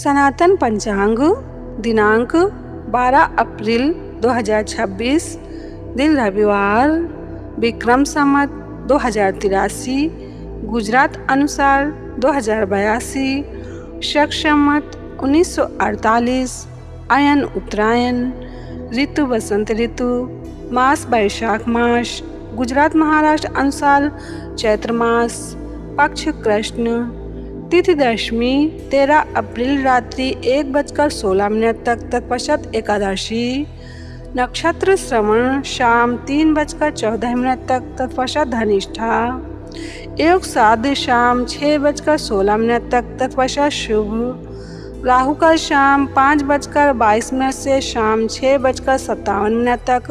सनातन पंचांग दिनांक 12 अप्रैल 2026, दिन रविवार, विक्रम संवत 2083, गुजरात अनुसार 2082, शक संवत 1948, अयन उत्तरायण, ऋतु वसंत ऋतु, मास वैशाख मास, गुजरात महाराष्ट्र अनुसार चैत्र मास, पक्ष कृष्ण, तिथि दशमी 13 अप्रैल रात्रि 1:16 तक, तत्पश्चात एकादशी, नक्षत्र श्रवण शाम 3:14 तक, तत्पश्चात धनिष्ठा, योग साध शाम 6:16 तक, तत्पश्चात शुभ, राहु का शाम 5:22 से शाम 6:57 तक,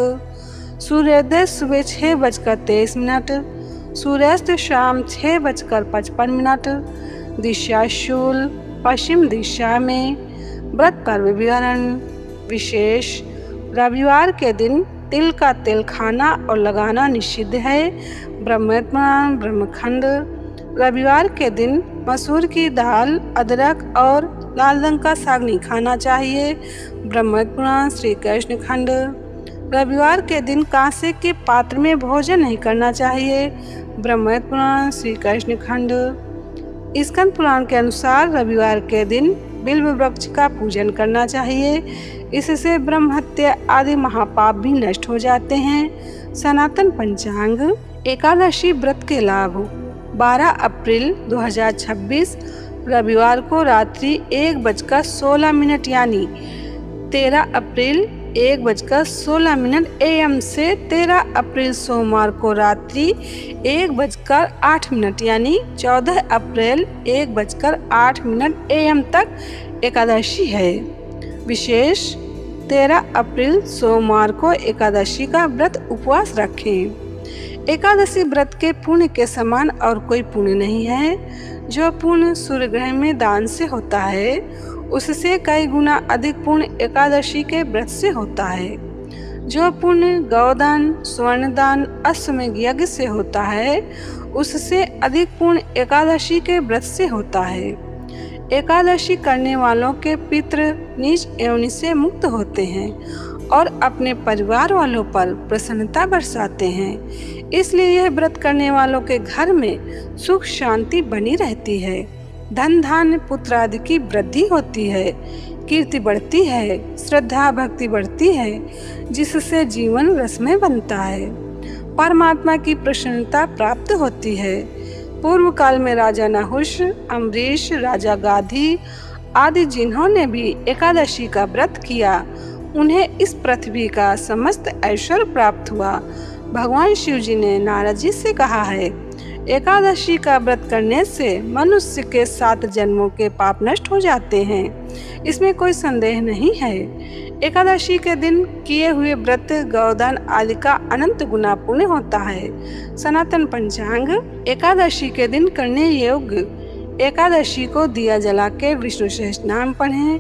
सूर्योदय सुबह 6:23, सूर्यास्त शाम 6:55, दिशा शूल, पश्चिम दिशा में। व्रत पर्व विवरण। विशेष, रविवार के दिन तिल का तेल खाना और लगाना निषिद्ध है। ब्रह्मस्मरण ब्रह्मखंड। रविवार के दिन मसूर की दाल, अदरक और लाल रंग का साग नहीं खाना चाहिए। ब्रह्मस्मरण श्री कृष्ण खंड। रविवार के दिन कांसे के पात्र में भोजन नहीं करना चाहिए। ब्रह्मस्मरण श्री कृष्ण खंड। स्कंद पुराण के अनुसार रविवार के दिन बिल्व वृक्ष का पूजन करना चाहिए। इससे ब्रह्म हत्या आदि महापाप भी नष्ट हो जाते हैं। सनातन पंचांग एकादशी व्रत के लाभ। 12 अप्रैल 2026 रविवार को रात्रि 1:16 यानी 13 अप्रैल 1:16 AM से 13 अप्रैल सोमवार को रात्रि 1:08 यानी 14 अप्रैल 1:08 AM तक एकादशी है। विशेष, 13 अप्रैल सोमवार को एकादशी का व्रत उपवास रखें। एकादशी व्रत के पुण्य के समान और कोई पुण्य नहीं है। जो पुण्य सूर्य ग्रहण में दान से होता है, उससे कई गुना अधिक पुण्य एकादशी के व्रत से होता है। जो पुण्य गौदान, स्वर्णदान, अश्वमेध यज्ञ से होता है, उससे अधिक पुण्य एकादशी के व्रत से होता है। एकादशी करने वालों के पितृ नीच योनि से मुक्त होते हैं और अपने परिवार वालों पर प्रसन्नता बरसाते हैं। इसलिए यह व्रत करने वालों के घर में सुख शांति बनी रहती है। धन धान्य पुत्र आदि की वृद्धि होती है, कीर्ति बढ़ती है, श्रद्धा भक्ति बढ़ती है, जिससे जीवन रसमय बनता है। परमात्मा की प्रसन्नता प्राप्त होती है। पूर्व काल में राजा नहुष, अम्बरीश, राजा गाधी आदि जिन्होंने भी एकादशी का व्रत किया, उन्हें इस पृथ्वी का समस्त ऐश्वर्य प्राप्त हुआ। भगवान शिव जी ने नारद जी से कहा है, एकादशी का व्रत करने से मनुष्य के 7 जन्मों के पाप नष्ट हो जाते हैं। इसमें कोई संदेह नहीं है। एकादशी के दिन किए हुए व्रत, गौदान आदि का अनंत गुना पुण्य होता है। सनातन पंचांग एकादशी के दिन करने योग्य। एकादशी को दिया जला के विष्णु सहस्त्र नाम पढ़ें।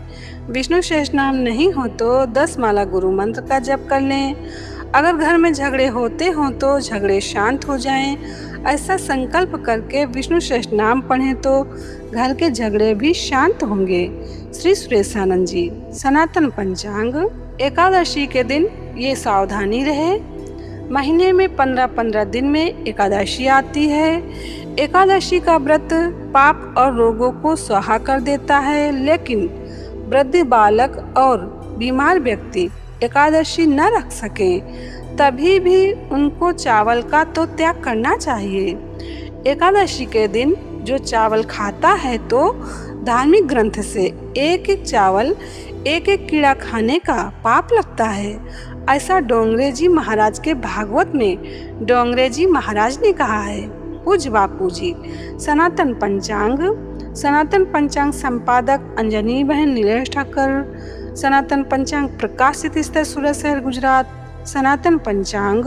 विष्णु सहस्त्र नाम नहीं हो तो 10 माला गुरु मंत्र का जप कर लें। अगर घर में झगड़े होते हों तो झगड़े शांत हो जाएं। ऐसा संकल्प करके विष्णु सहस्त्र नाम पढ़ें तो घर के झगड़े भी शांत होंगे। श्री सुरेशानंद जी। सनातन पंचांग एकादशी के दिन ये सावधानी रहे, महीने में 15-15 दिन में एकादशी आती है। एकादशी का व्रत पाप और रोगों को स्वाहा कर देता है, लेकिन वृद्ध, बालक और बीमार व्यक्ति एकादशी न रख सके तभी भी उनको चावल का तो त्याग करना चाहिए। एकादशी के दिन जो चावल खाता है तो धार्मिक ग्रंथ से एक एक चावल, एक एक कीड़ा खाने का पाप लगता है। ऐसा डोंगरे जी महाराज के भागवत में डोंगरे जी महाराज ने कहा है। पूज्य बापू जी। सनातन पंचांग संपादक अंजनी बहन नीलेश ठाकर। सनातन पंचांग प्रकाशित स्थल सूरत शहर गुजरात। सनातन पंचांग